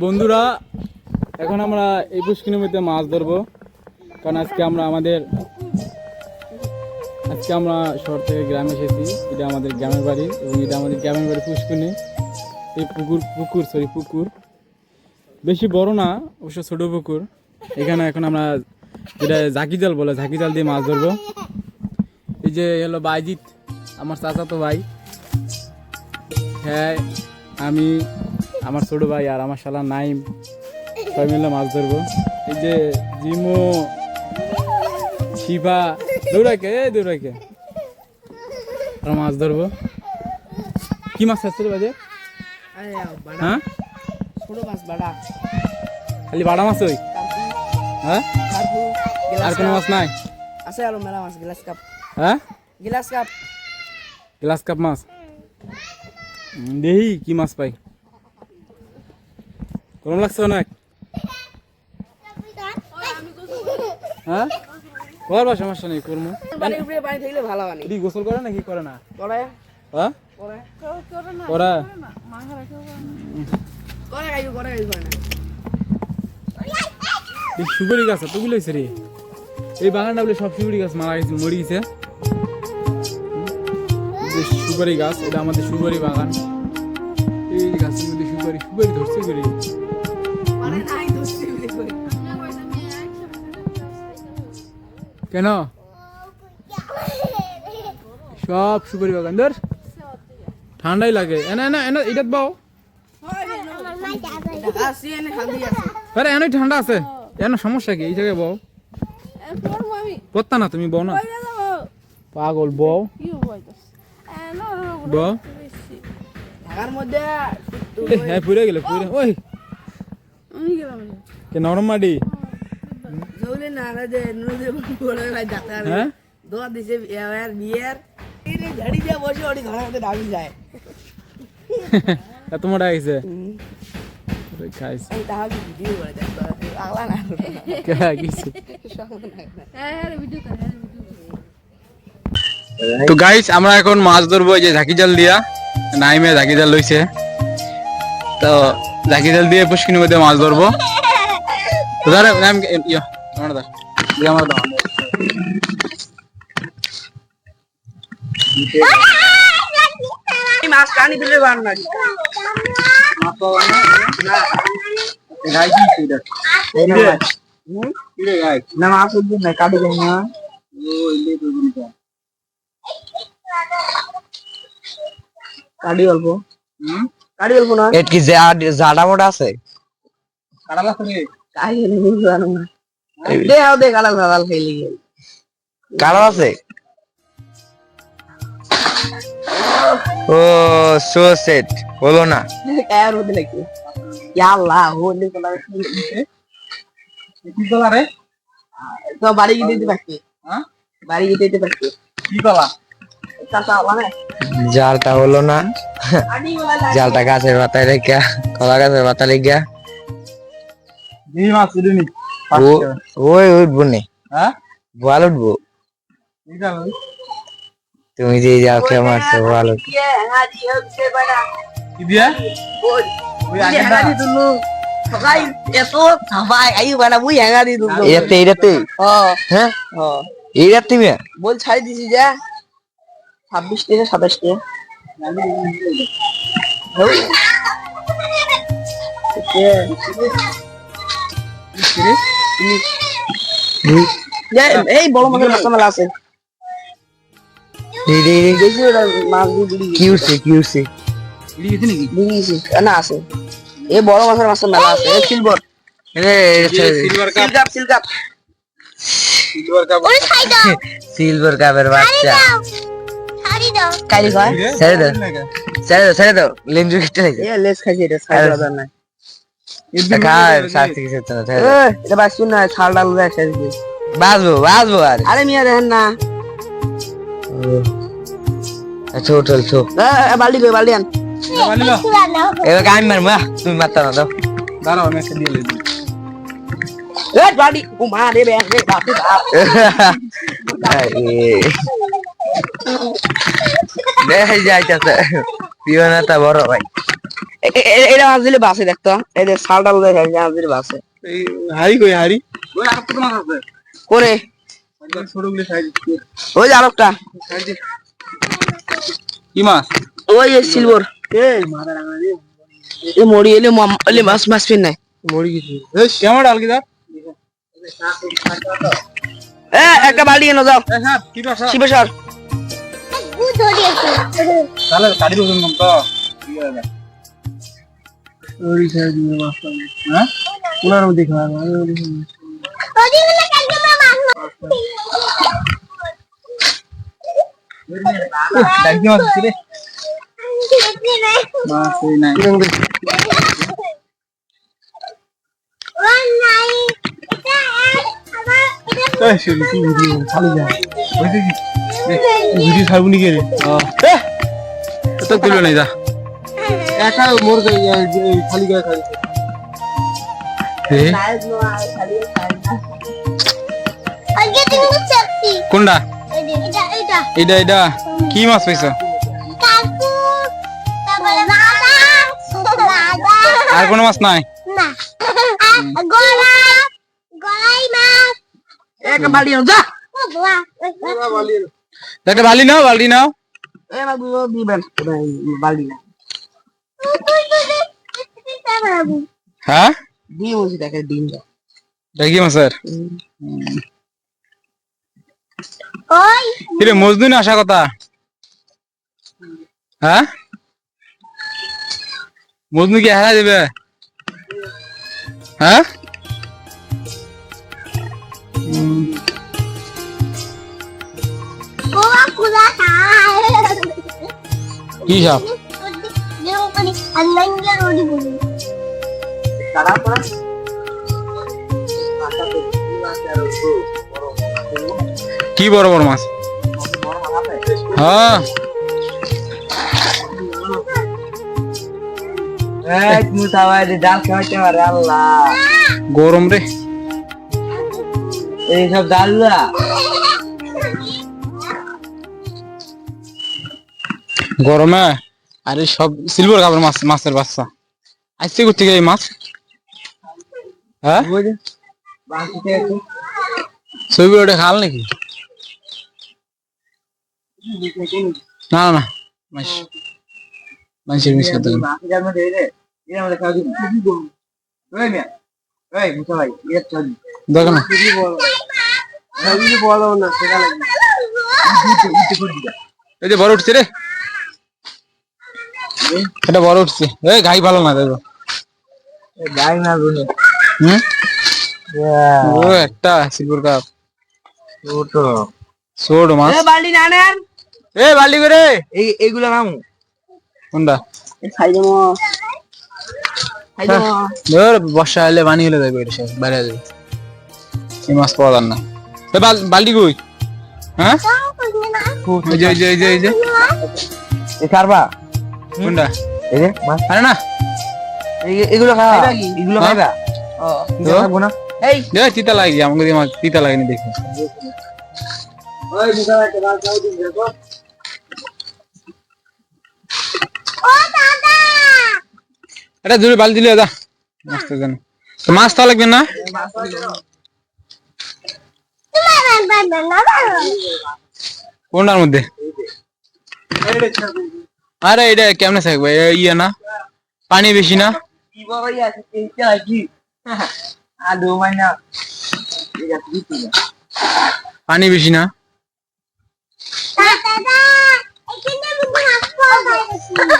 বন্ধুরা এখন আমরা এই পুষ্কিনের মধ্যে মাছ ধরবো, কারণ আজকে আমরা শহর থেকে গ্রামে এসেছি। এটা আমাদের গ্রামের বাড়ি এবং এটা আমাদের গ্রামের বাড়ি পুষ্কিনে। এই পুকুর বেশি বড় না, অবশ্য ছোট পুকুর। এখানে এখন আমরা যেটা ঝাঁকি জাল বলে, ঝাঁকি জাল দিয়ে মাছ ধরবো। এই যে হলো বাইজিৎ, আমার চাচাতো ভাই। হ্যাঁ, আমি, আমার ছোট ভাই আর আমার শালা নাইম সবাই মিলে মাছ ধরবো। এই যে জিমো, শিবা, দৌড়াইকে আমরা মাছ ধরবো। কি মাছ আসছে বাজে? হ্যাঁ, খালি বাড়া মাছ ওই? হ্যাঁ, আর কোনো মাছ নাই? আছে আরো মেলা মাছ, গ্লাস কাপ। হ্যাঁ, গ্লাস কাপ মাছ দেখি কি মাছ পাই। গরম লাগছে অনেক? হ্যাঁ, সমস্যা নেই, করবো। পানি থাকলে ভালো পানি। গোসল করে নাকি করে না? করে। হ্যাঁ, সুপারি গাছ তো গুলো রে, এই বাগানটা বলে সব সুপারি গাছ মারা গেছে, মরে গেছে। সুপারি গাছ, এটা আমাদের সুপারি বাগান। এই গাছের মধ্যে সুপারি ধরছে করে। কেন সব সুপারি বাগান ধর, ঠান্ডাই লাগে। এটা বাও, আরে এনে ঠান্ডা আছে, এনে সমস্যা কি? এই জায়গায় বউ পড়তা না, তুমি বউ না, পাগল বউ বউ। হ্যাঁ, পুরে গেলে পুরে। ওই নরম মাটি। হ্যাঁ, এত মোটা গেছে তো গাইস, আমরা এখন মাছ ধরবো এই যে ঝাঁকি জাল দিয়া। নাইমে ঝাঁকি জাল লইছে, তো ঝাঁকি জাল দিয়ে পুষ্কিনের মধ্যে মাছ ধরবো। মাছ টানি দিলে বান না মাছ নাই, কাটে যায় না। কাটি অল্প না, এট কি জাডা মোটা আছে? কাটাল আছে রে, কাই নে বুঝানো না। দে কাটাল খাইলি কাটাল আছে। ও সো সেট হলো না, আর ওদের নাকি আল্লাহ হোলি কলার কি কলা রে? তো বাড়ি গিয়ে দিতে পারছি। হ্যাঁ, বাড়ি গিয়ে দিতে পারছি। কি কলা? জালটা হলো না, জালটা গাছের পাতায় রেখা, কলা গাছের পাতা রেখা ওই উঠবো নে। বল উঠবো, তুমি যে জাল খেয়ে মারছো বল বল ছাড়ি দিছি যা 26 থেকে 27 তে এই বড় মাছের মাথা মেলা আছে। না আছে, এই বড় মাছের মাথা মেলা আছে। সিলভার কাপের বাচ্চা ছেড়ে দাও লেঞ্জু কেটে লেজ খাইছে, এটা ছাড় দাও না, এটা বাঁচুন না, ছাল ডাল বাঁচবো আর। আরে মিয়া দেখেন না, বাল্টি আন, এবার আমি মারবো, তুমি মারতা না, দাও দাঁড়াও, আমি একটা দিয়ে দিই। বাড়ি ও মা রে বাপ যাইতেছে পিওনাটা বড় ভাই। এটা মাছ দিলে বাসে দেখতো এই যে শালটা বোঝায় মাছ দিলে বাসে এই হাড়ি কই হাড়ি ওই আর কত মাছ আছে কোনে ছোটগুলো সাইজ ওই যে আরেকটা কি মাছ ওই সিলভার এই মাথা রাঙা রে এই মরি এলে মাছ মাছ পেন নাই মরি গেছি এই কেমন ডালকিদার একটা বাড়ি এনে যাও এই সাপ কি বাসা শিবেশ্বর তাহলে গাড়ির ওজন কম তো ওই সাইজ নিয়ে মাছ হ্যাঁ ওনার মধ্যে খাওয়া ডাকি মাছ রে মাছ এই নাই এই শুনি কি ভিডিও চালু যা ওই দেখি ভিডিও ছাড়বো নি কে রে তো তুলো নাই যা একা মোর খালি গায়ে খালি কোনটা এটা এটা কি মাছ পাইছো আর কোনো মাছ নাই একটা বাড়ি এনে যা একটা বালি নাও বালতি নাও এই বাবু দিবেন বাড়ি না হ্যাঁ দিয়ে বলছি দেখে ডিম দাও দেখি মাছের কিরে মজদুর আসা কথা হ্যাঁ মজনু কি হারা দেবে হ্যাঁ কি সাপ কি বড় বড় মাছ হ্যাঁ গরম রে এইসব ডাল গরমে আরে সব সিলভার কাপড় মাছ মাছের বাচ্চা আসছে করতে গেলে মাছ হ্যাঁ ছবি ওটা খাল নাকি না না মানুষের মিস করতে দেখো না এই যে বড় উঠছে রে এটা বড় উঠছে এই গাই ভালো না দেখো গাই না হুম ও একটা সিলভার কাপ ছোট মাছ বাল্টি না নেন এ বালি করে এইগুলা নাম কোনটা বর্ষা হলে পানি হলে যাবে এটা সব বাইরে যাবে এই মাছ পাওয়া যান না বালতি কই হ্যাঁ এই যে এই যে এই যে এই যে কারবা কোনটা এই যে মাছ আরে না এগুলো খাওয়া এগুলো খাইবা ও না এই দেখ তিতা লাগে আমাকে দিয়ে তিতা লাগেনি দেখো ওই দুটা একটা মাছ দাও দিন দেখো এটা জুড়ে বালতি দিলে যা মাছ তো জানো তো মাছ তো লাগবে না কোনটার মধ্যে আরে এটা কেমনে থাকবে ইয়ে না পানি বেশি না পানি বেশি না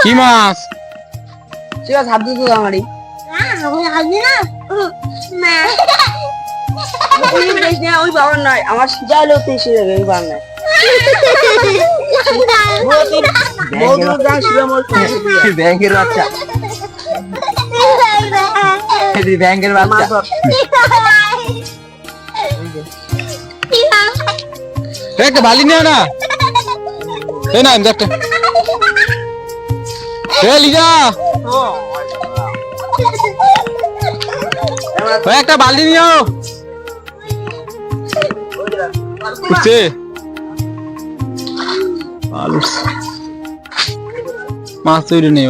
কি মাছ ঠিক আছে হাত দিতে আমারই ওই বাবার নয় আমার সিজা হলেও তো এসে যাবে ওই বাবার নয় ব্যাংকের বাচ্চা ব্যাংকের বাচ্চা একটা বালি নিও না এই না একটা লিজা একটা বালতি নিও উঠছে মাছ তৈরি নেই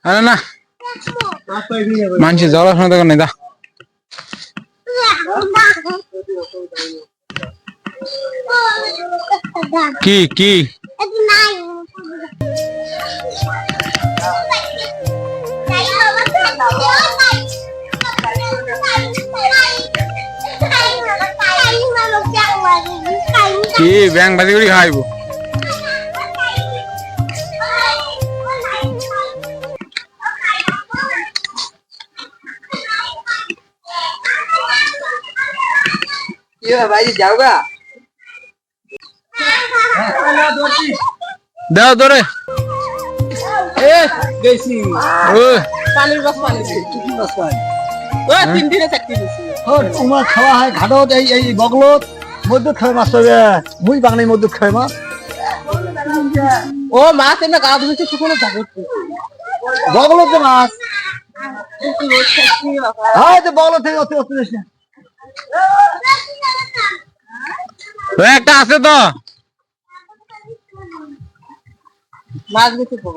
আরে না মানছি জল শোনা দেখো না দা কি কি কি ব্যাং বাজি করে খাইব ভাই যাওগা দাও ধরে গেছি ও পানির বাস পানি কি বাস পানি ও 3 দিনে চাকরি দিছি তোমার খাওয়া হয় ঘাটত এই বগলত মধ্যে খায় মাছ হবে মুই বাংলার মধ্যে খায় মাছ ও মাছ এমনি গা ধুইছে শুকনো থাকে বগলত মাছ হ্যাঁ তো বগলত থেকে অত অত একটা আছে তো মাছ গেছে তো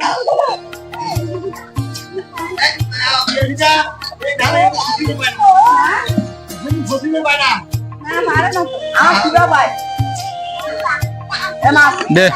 দে